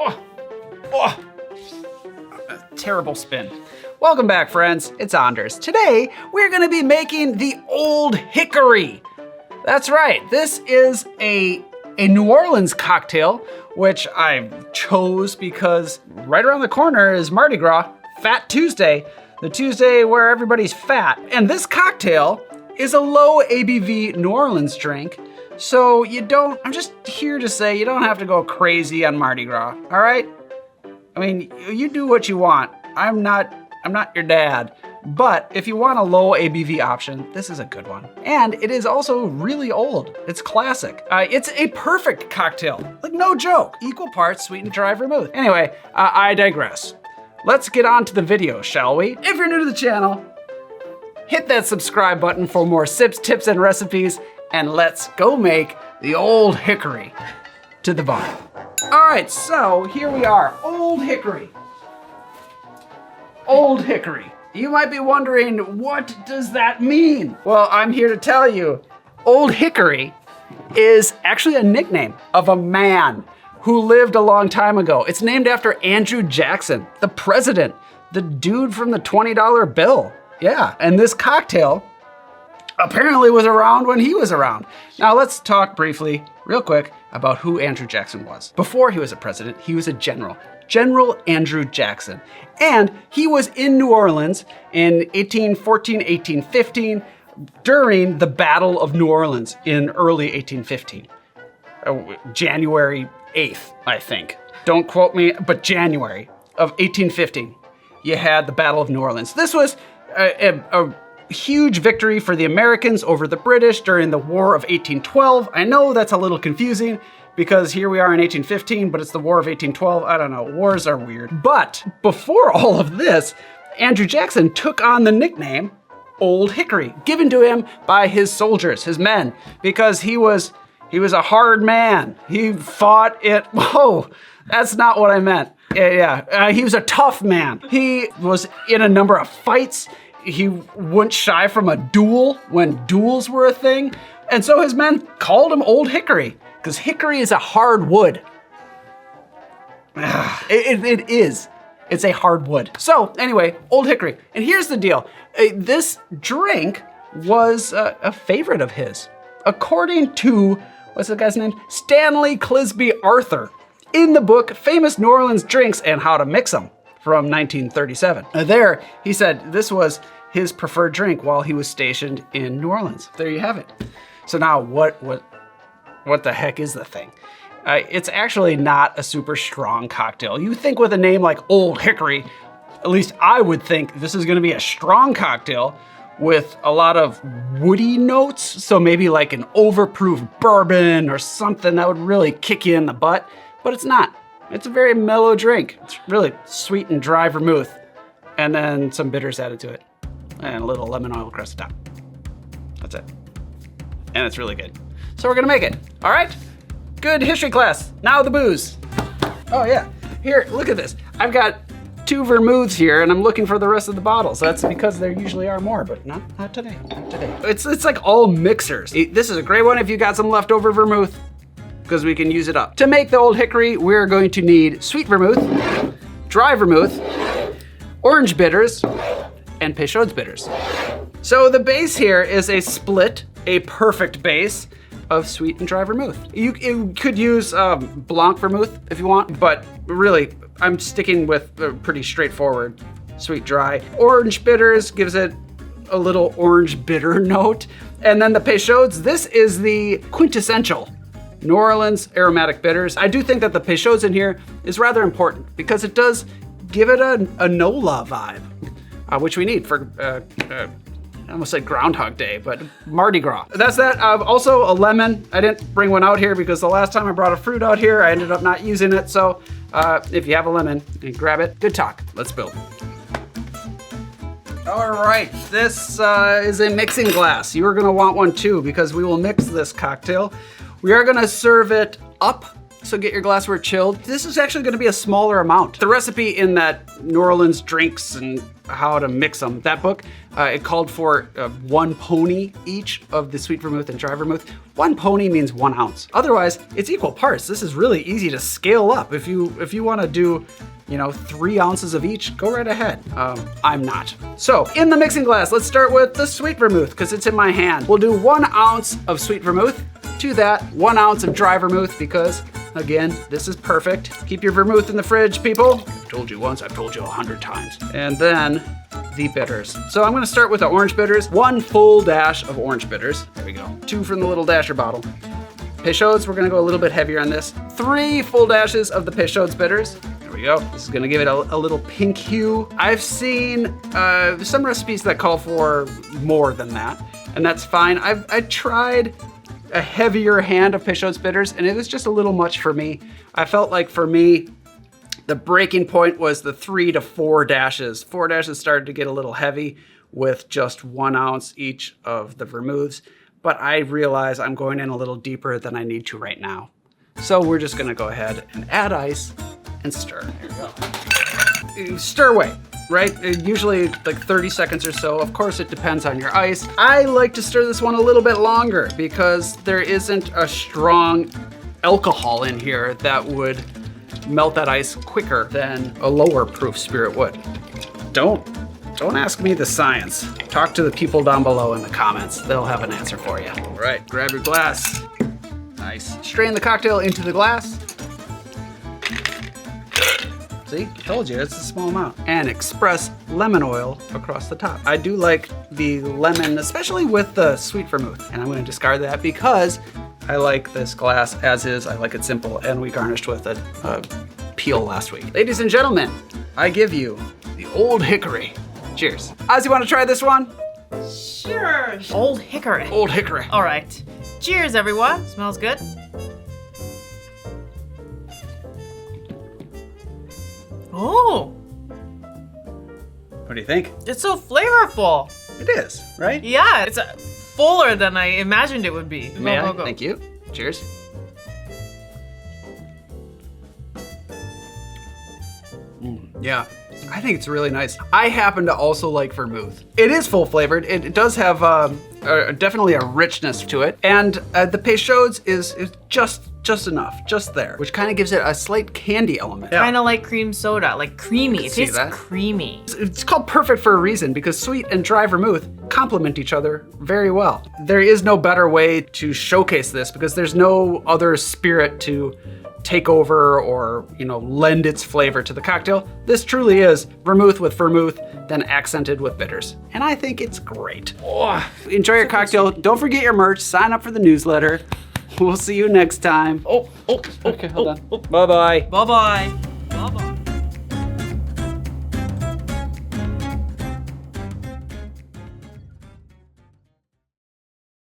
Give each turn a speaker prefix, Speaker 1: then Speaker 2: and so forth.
Speaker 1: Oh. Terrible spin. Welcome back, friends. It's Anders. Today, we're gonna be making the Old Hickory. That's right, this is a New Orleans cocktail, which I chose because right around the corner is Mardi Gras, Fat Tuesday, the Tuesday where everybody's fat. And this cocktail is a low ABV New Orleans drink, so I'm just here to say you don't have to go crazy on Mardi Gras, all right? I mean, you do what you want. I'm not your dad. But if you want a low ABV option, this is a good one. And it is also really old. It's classic. It's a perfect cocktail. Like, no joke. Equal parts sweet and dry vermouth. Anyway, I digress. Let's get on to the video, shall we? If you're new to the channel, hit that subscribe button for more sips, tips, and recipes, and let's go make the Old Hickory to the bone. All right, so here we are, Old Hickory. Old Hickory. You might be wondering, what does that mean? Well, I'm here to tell you, Old Hickory is actually a nickname of a man who lived a long time ago. It's named after Andrew Jackson, the president, the dude from the $20 bill. Yeah, and this cocktail apparently was around when he was around. Now let's talk briefly, real quick, about who Andrew Jackson was. Before he was a president, he was a general. General Andrew Jackson. And he was in New Orleans in 1814, 1815, during the Battle of New Orleans in early 1815. January 8th, I think. Don't quote me, but January of 1815, you had the Battle of New Orleans. This was a huge victory for the Americans over the British during the War of 1812. I know that's a little confusing because here we are in 1815, but it's the War of 1812. I don't know, wars are weird. But before all of this, Andrew Jackson took on the nickname Old Hickory, given to him by his soldiers, his men, because he was a hard man. He fought it, whoa, that's not what I meant. He was a tough man. He was in a number of fights. He wouldn't shy from a duel when duels were a thing. And so his men called him Old Hickory, because hickory is a hard wood. It is. It's a hard wood. So anyway, Old Hickory. And here's the deal. This drink was a favorite of his. According to, what's the guy's name? Stanley Clisby Arthur, in the book Famous New Orleans Drinks and How to Mix Them from 1937. There, he said this was his preferred drink while he was stationed in New Orleans. There you have it. So now what the heck is the thing? It's actually not a super strong cocktail. You think with a name like Old Hickory, at least I would think this is gonna be a strong cocktail with a lot of woody notes. So maybe like an overproof bourbon or something that would really kick you in the butt, but it's not. It's a very mellow drink. It's really sweet and dry vermouth, and then some bitters added to it, and a little lemon oil across the top. That's it. And it's really good. So we're gonna make it, all right? Good history class, now the booze. Oh yeah, here, look at this. I've got 2 vermouths here and I'm looking for the rest of the bottles. That's because there usually are more, but not today, not today. It's like all mixers. This is a great one if you got some leftover vermouth, because we can use it up. To make the Old Hickory, we're going to need sweet vermouth, dry vermouth, orange bitters, and Peychaud's bitters. So the base here is a perfect base of sweet and dry vermouth. You could use Blanc vermouth if you want, but really, I'm sticking with a pretty straightforward sweet dry. Orange bitters gives it a little orange bitter note. And then the Peychaud's, this is the quintessential New Orleans aromatic bitters. I do think that the Peychaud's in here is rather important because it does give it a NOLA vibe, which we need for, I almost said Groundhog Day, but Mardi Gras. That's that. Also a lemon. I didn't bring one out here because the last time I brought a fruit out here, I ended up not using it. So if you have a lemon, grab it. Good talk. Let's build. All right, this is a mixing glass. You are gonna want one too because we will mix this cocktail. We are gonna serve it up so get your glassware chilled. This is actually gonna be a smaller amount. The recipe in that New Orleans drinks and how to mix them, that book, it called for 1 pony each of the sweet vermouth and dry vermouth. 1 pony means 1 ounce. Otherwise, it's equal parts. This is really easy to scale up. If you wanna do, 3 ounces of each, go right ahead. I'm not. So in the mixing glass, let's start with the sweet vermouth because it's in my hand. We'll do 1 ounce of sweet vermouth. To that, 1 ounce of dry vermouth because, again, this is perfect. Keep your vermouth in the fridge, people. I've told you once, I've told you 100 times. And then the bitters. So I'm gonna start with the orange bitters. 1 full dash of orange bitters. There we go. 2 from the little dasher bottle. Peychauds, we're gonna go a little bit heavier on this. 3 full dashes of the Peychaud's bitters. There we go. This is gonna give it a little pink hue. I've seen some recipes that call for more than that, and that's fine. I tried a heavier hand of Peychaud's bitters, and it was just a little much for me. I felt like for me, the breaking point was the 3 to 4 dashes. 4 dashes started to get a little heavy with just 1 ounce each of the vermouths, but I realize I'm going in a little deeper than I need to right now. So we're just gonna go ahead and add ice and stir. There we go. Stir away. Right? Usually like 30 seconds or so. Of course, it depends on your ice. I like to stir this one a little bit longer because there isn't a strong alcohol in here that would melt that ice quicker than a lower proof spirit would. Don't ask me the science. Talk to the people down below in the comments. They'll have an answer for you. All right, grab your glass. Nice. Strain the cocktail into the glass. See, told you, it's a small amount. And express lemon oil across the top. I do like the lemon, especially with the sweet vermouth. And I'm gonna discard that because I like this glass as is. I like it simple, and we garnished with a peel last week. Ladies and gentlemen, I give you the Old Hickory. Cheers. Ozzy, wanna try this one?
Speaker 2: Sure. Old Hickory.
Speaker 1: Old Hickory.
Speaker 2: All right. Cheers, everyone. Smells good. Oh,
Speaker 1: What do you think?
Speaker 2: it's so flavorful.
Speaker 1: It is, right?
Speaker 2: Yeah, it's fuller than I imagined it would be.
Speaker 1: May
Speaker 2: Go,
Speaker 1: I?
Speaker 2: go, go.
Speaker 1: Thank you. Cheers. Yeah, I think it's really nice. I happen to also like vermouth. It is full flavored. It does have definitely a richness to it. And the Peychaud's is just enough, just there, which kind of gives it a slight candy element.
Speaker 2: Kind of like cream soda, like creamy. It
Speaker 1: see
Speaker 2: tastes
Speaker 1: that?
Speaker 2: creamy.
Speaker 1: It's called perfect for a reason because sweet and dry vermouth complement each other very well. There is no better way to showcase this because there's no other spirit to take over or, lend its flavor to the cocktail. This truly is vermouth with vermouth, then accented with bitters. And I think it's great. Oh, enjoy your cocktail. Don't forget your merch. Sign up for the newsletter. We'll see you next time. Okay, hold on. Bye-bye.
Speaker 2: Bye-bye.